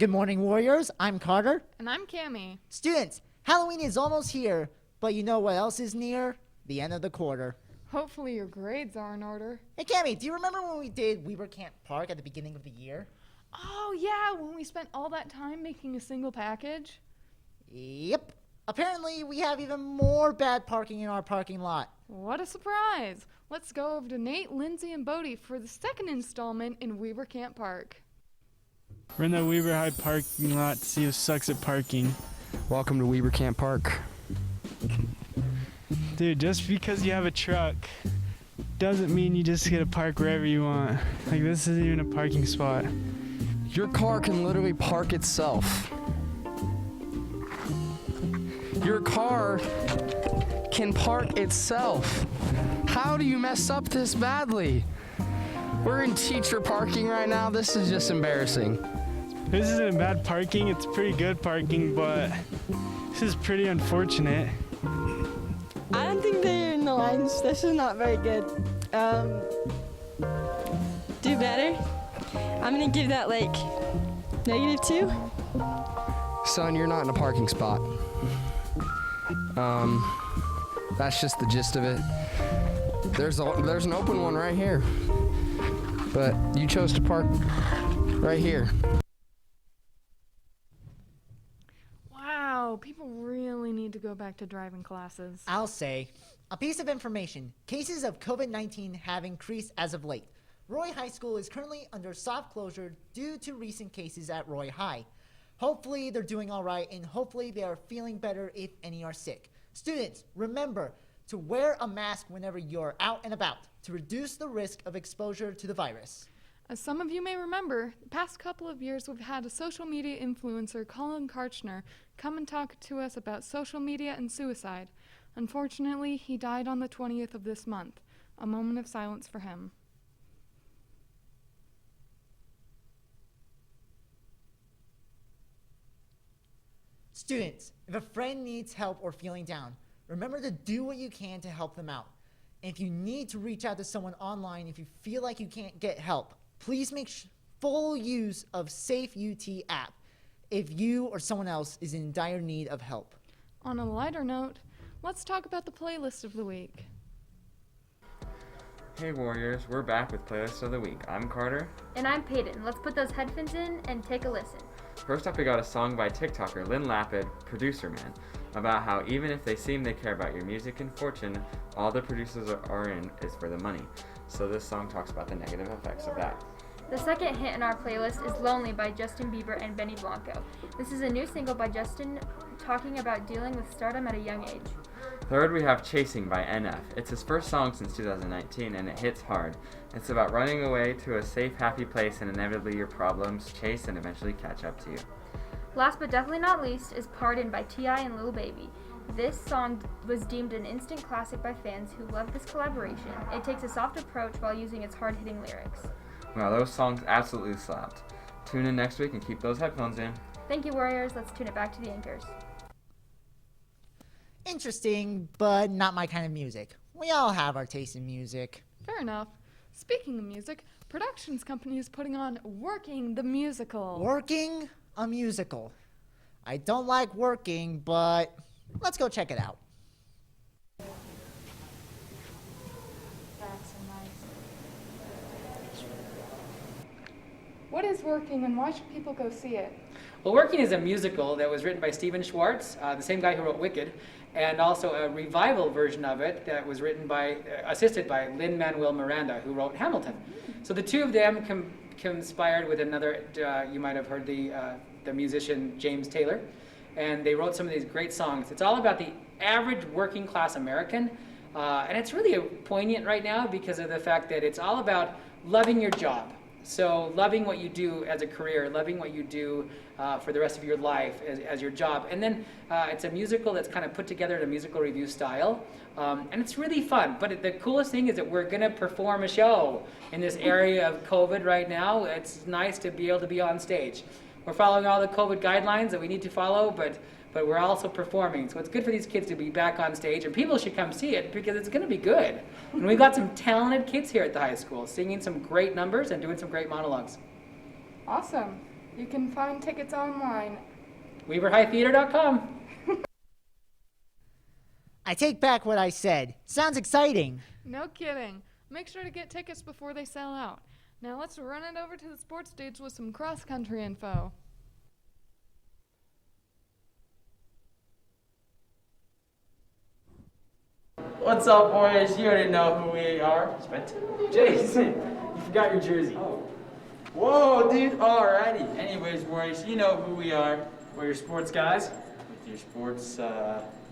Good morning, Warriors. I'm Carter. And I'm Cammie. Students, Halloween is almost here, but you know what else is near? The end of the quarter. Hopefully your grades are in order. Hey, Cammie, do you remember when we did Weber Camp Park at the beginning of the year? Oh, yeah, when we spent all that time making a single package. Yep. Apparently, we have even more bad parking in our parking lot. What a surprise. Let's go over to Nate, Lindsay, and Bodie for the second installment in Weber Camp Park. We're in the Weber High parking lot to see who sucks at parking. Welcome to Weber Camp Park. Dude, just because you have a truck doesn't mean you just get to park wherever you want. Like, this isn't even a parking spot. Your car can literally park itself. Your car can park itself. How do you mess up this badly? We're in teacher parking right now. This is just embarrassing. This isn't bad parking, it's pretty good parking, but this is pretty unfortunate. I don't think they're in the lines. This is not very good. Do better. I'm gonna give that like -2. Son, you're not in a parking spot. That's just the gist of it. There's an open one right here, but you chose to park right here. Wow, people really need to go back to driving classes. I'll say, a piece of information, cases of COVID-19 have increased as of late. Roy High School is currently under soft closure due to recent cases at Roy High. Hopefully they're doing all right, and hopefully they are feeling better if any are sick. Students, remember to wear a mask whenever you're out and about to reduce the risk of exposure to the virus. As some of you may remember, the past couple of years we've had a social media influencer, Colin Karchner, come and talk to us about social media and suicide. Unfortunately, he died on the 20th of this month. A moment of silence for him. Students, if a friend needs help or feeling down, remember to do what you can to help them out. And if you need to reach out to someone online, if you feel like you can't get help, please make full use of Safe UT app if you or someone else is in dire need of help. On a lighter note, let's talk about the playlist of the week. Hey Warriors, we're back with Playlist of the Week. I'm Carter. And I'm Peyton. Let's put those headphones in and take a listen. First up, we got a song by TikToker Lynn Lapid, Producer Man, about how even if they seem they care about your music and fortune, all the producers are in is for the money. So this song talks about the negative effects of that. The second hit in our playlist is Lonely by Justin Bieber and Benny Blanco. This is a new single by Justin talking about dealing with stardom at a young age. Third, we have Chasing by NF. It's his first song since 2019 and it hits hard. It's about running away to a safe, happy place and inevitably your problems chase and eventually catch up to you. Last but definitely not least is Pardon by T.I. and Lil Baby. This song was deemed an instant classic by fans who love this collaboration. It takes a soft approach while using its hard-hitting lyrics. Wow, those songs absolutely slapped. Tune in next week and keep those headphones in. Thank you, Warriors. Let's tune it back to the anchors. Interesting, but not my kind of music. We all have our taste in music. Fair enough. Speaking of music, Productions Company is putting on Working the Musical. Working a musical. I don't like working, but let's go check it out. What is Working and why should people go see it? Well, Working is a musical that was written by Stephen Schwartz, the same guy who wrote Wicked, and also a revival version of it that was written by, assisted by Lin-Manuel Miranda, who wrote Hamilton. So the two of them conspired with another, you might have heard the musician James Taylor, and they wrote some of these great songs. It's all about the average working class American, and it's really poignant right now because of the fact that it's all about loving your job. So loving what you do as a career, loving what you do for the rest of your life as your job. And then it's a musical that's kind of put together in a musical review style. And it's really fun. But the coolest thing is that we're going to perform a show in this area of COVID right now. It's nice to be able to be on stage. We're following all the COVID guidelines that we need to follow, but we're also performing. So it's good for these kids to be back on stage, and people should come see it because it's going to be good. And we've got some talented kids here at the high school singing some great numbers and doing some great monologues. Awesome. You can find tickets online. WeaverHighTheater.com. I take back what I said. Sounds exciting. No kidding. Make sure to get tickets before they sell out. Now let's run it over to the sports stage with some cross-country info. What's up, boys? You already know who we are. Jason, you forgot your jersey. Oh. Whoa, dude. Alrighty. Anyways, boys, you know who we are. We're your sports guys. With your sports,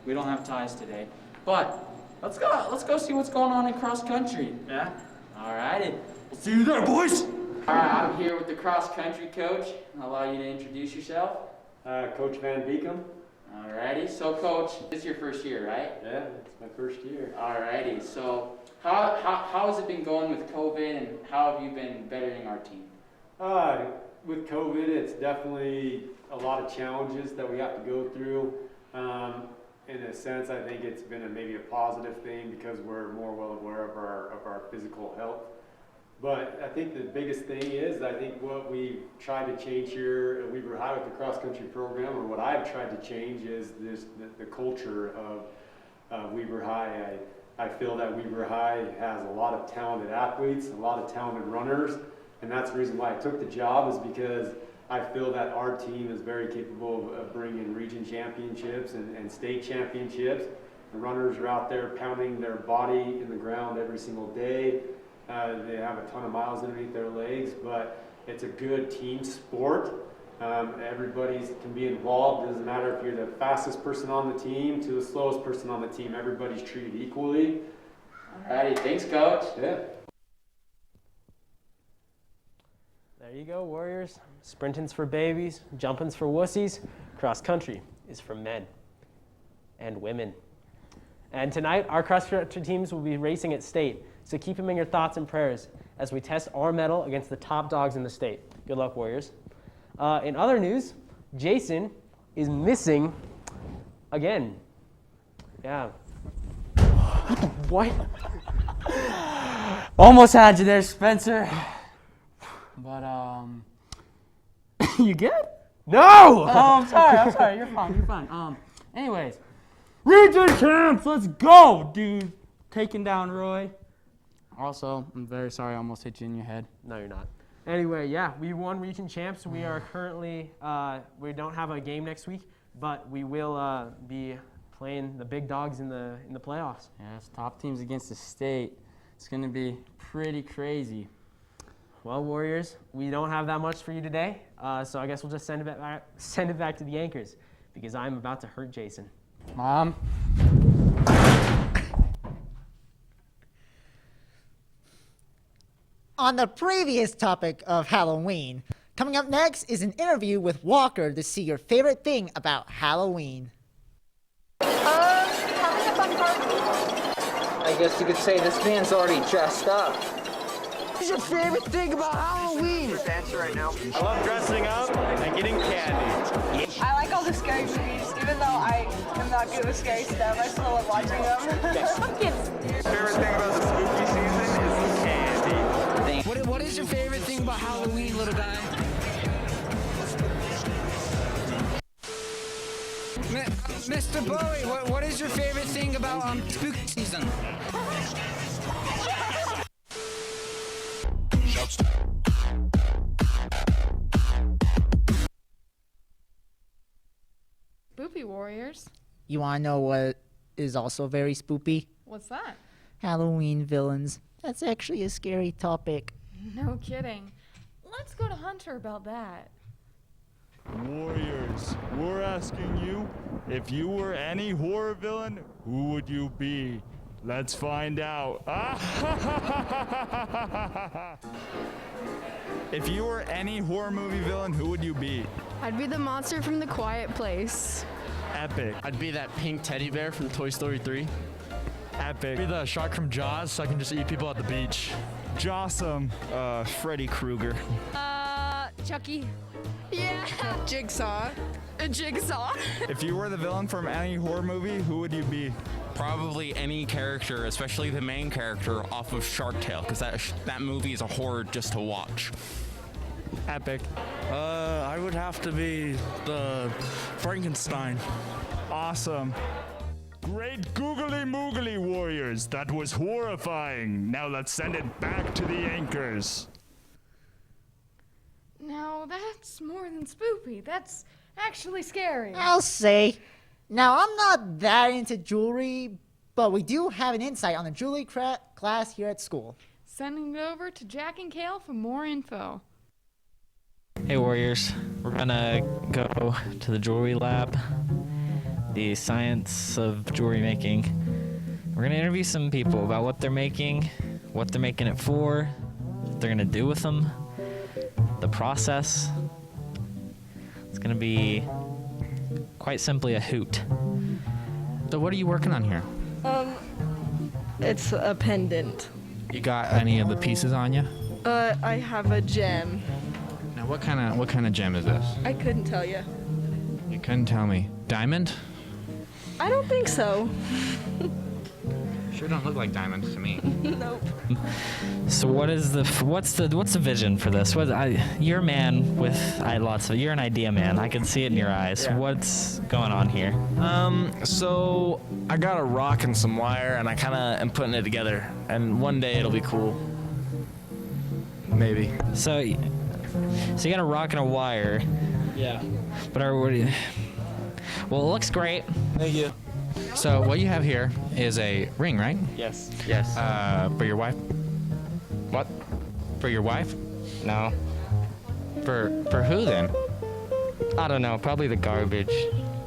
we don't have ties today. But let's go see what's going on in cross country. Yeah? Alrighty. We'll see you there, boys. Alright, I'm here with the cross country coach. I'll allow you to introduce yourself. Coach Van Beekum. Alrighty, so coach, this is your first year, right? Yeah, it's my first year. Alrighty, so how has it been going with COVID, and how have you been bettering our team? With COVID, it's definitely a lot of challenges that we have to go through. In a sense, I think it's been maybe a positive thing because we're more well aware of our physical health. But I think the biggest thing is, I think what we've tried to change here at Weber High with the cross-country program, or what I've tried to change, is the culture of Weber High. I feel that Weber High has a lot of talented athletes, a lot of talented runners, and that's the reason why I took the job, is because I feel that our team is very capable of bringing region championships and state championships. The runners are out there pounding their body in the ground every single day. They have a ton of miles underneath their legs, but it's a good team sport. Everybody can be involved. It doesn't matter if you're the fastest person on the team to the slowest person on the team. Everybody's treated equally. Alrighty, thanks, coach. Yeah. There you go, Warriors. Sprinting's for babies, jumping's for wussies, cross country is for men and women. And tonight, our cross-country teams will be racing at state, so keep them in your thoughts and prayers as we test our mettle against the top dogs in the state. Good luck, Warriors. In other news, Jason is missing again. Yeah. What? Almost had you there, Spencer. But, you good? No! Oh, I'm sorry. You're fine. Anyways, region champs, let's go, dude. Taking down Roy. Also, I'm very sorry I almost hit you in your head. No, you're not. Anyway, yeah, we won region champs. We are currently, we don't have a game next week, but we will be playing the big dogs in the playoffs. Yes, top teams against the state. It's going to be pretty crazy. Well, Warriors, we don't have that much for you today, so I guess we'll just send it back to the anchors, because I'm about to hurt Jason. Mom? On the previous topic of Halloween, coming up next is an interview with Walker to see your favorite thing about Halloween. I guess you could say this man's already dressed up. What's your favorite thing about Halloween? Answer right now. I love dressing up and getting candy. I like all the scary movies, even though I am not good with scary stuff. I still love watching them. Pumpkins. Favorite thing about the spooky season is candy. What is your favorite thing about Halloween, little guy? Mr. Bowie, what is your favorite thing about spooky season? Spoopy Warriors. You want to know what is also very spoopy? What's that? Halloween villains. That's actually a scary topic. No kidding. Let's go to Hunter about that. Warriors, we're asking you, if you were any horror villain, who would you be? Let's find out. If you were any horror movie villain, who would you be? I'd be the monster from The Quiet Place. Epic. I'd be that pink teddy bear from Toy Story 3. Epic. Be the shark from Jaws so I can just eat people at the beach. Jossum. Freddy Krueger. Chucky. Yeah. Jigsaw. A Jigsaw. If you were the villain from any horror movie, who would you be? Probably any character, especially the main character off of Shark Tale, because that movie is a horror just to watch. Epic. I would have to be the Frankenstein. Awesome. Great googly moogly warriors. That was horrifying. Now let's send it back to the anchors. Now that's more than spoopy. That's actually scary. I'll say. Now, I'm not that into jewelry, but we do have an insight on the jewelry class here at school. Sending it over to Jack and Kale for more info. Hey Warriors, we're gonna go to the jewelry lab, the science of jewelry making. We're gonna interview some people about what they're making it for, what they're gonna do with them, the process. It's gonna be quite simply a hoot. So what are you working on here? It's a pendant. You got any of the pieces on you? I have a gem. Now what kind of gem is this? I couldn't tell you. You couldn't tell me. Diamond? I don't think so. Sure don't look like diamonds to me. Nope. So what's the vision for this? You're a man with you're an idea man. I can see it in your eyes. Yeah. What's going on here? So I got a rock and some wire, and I kind of am putting it together. And one day it'll be cool. Maybe. So you got a rock and a wire. Yeah. But well, it looks great. Thank you. So what you have here is a ring, right? Yes. Yes. For your wife? What? For your wife? No. For who then? I don't know. Probably the garbage.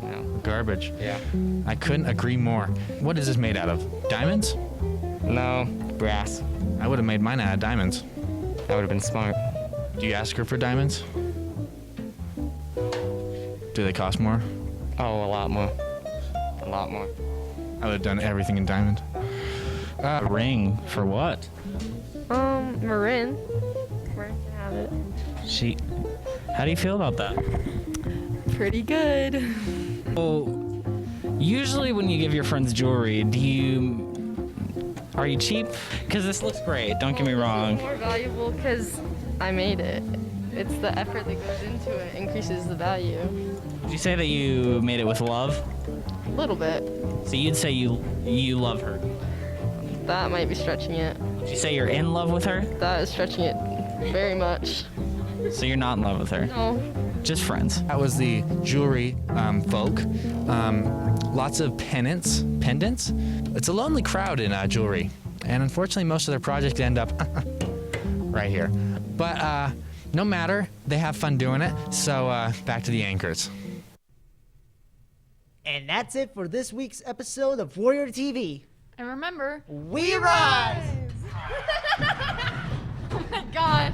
No. Garbage. Yeah. I couldn't agree more. What is this made out of? Diamonds? No. Brass. I would have made mine out of diamonds. That would have been smart. Do you ask her for diamonds? Do they cost more? Oh, a lot more. A lot more. I would have done everything in diamond. A ring for what? Marin. Marin can have it. How do you feel about that? Pretty good. Well, usually when you give your friends jewelry, are you cheap? Because this looks great, don't get me wrong. It's more valuable because I made it. It's the effort that goes into it increases the value. Would you say that you made it with love? A little bit. So you'd say you love her? That might be stretching it. Would you say you're in love with her? That is stretching it very much. So you're not in love with her? No. Just friends. That was the jewelry folk. Lots of pendants. It's a lonely crowd in jewelry. And unfortunately, most of their projects end up right here. But no matter, they have fun doing it. So back to the anchors. And that's it for this week's episode of Warrior TV. And remember, we rise! Oh my gosh.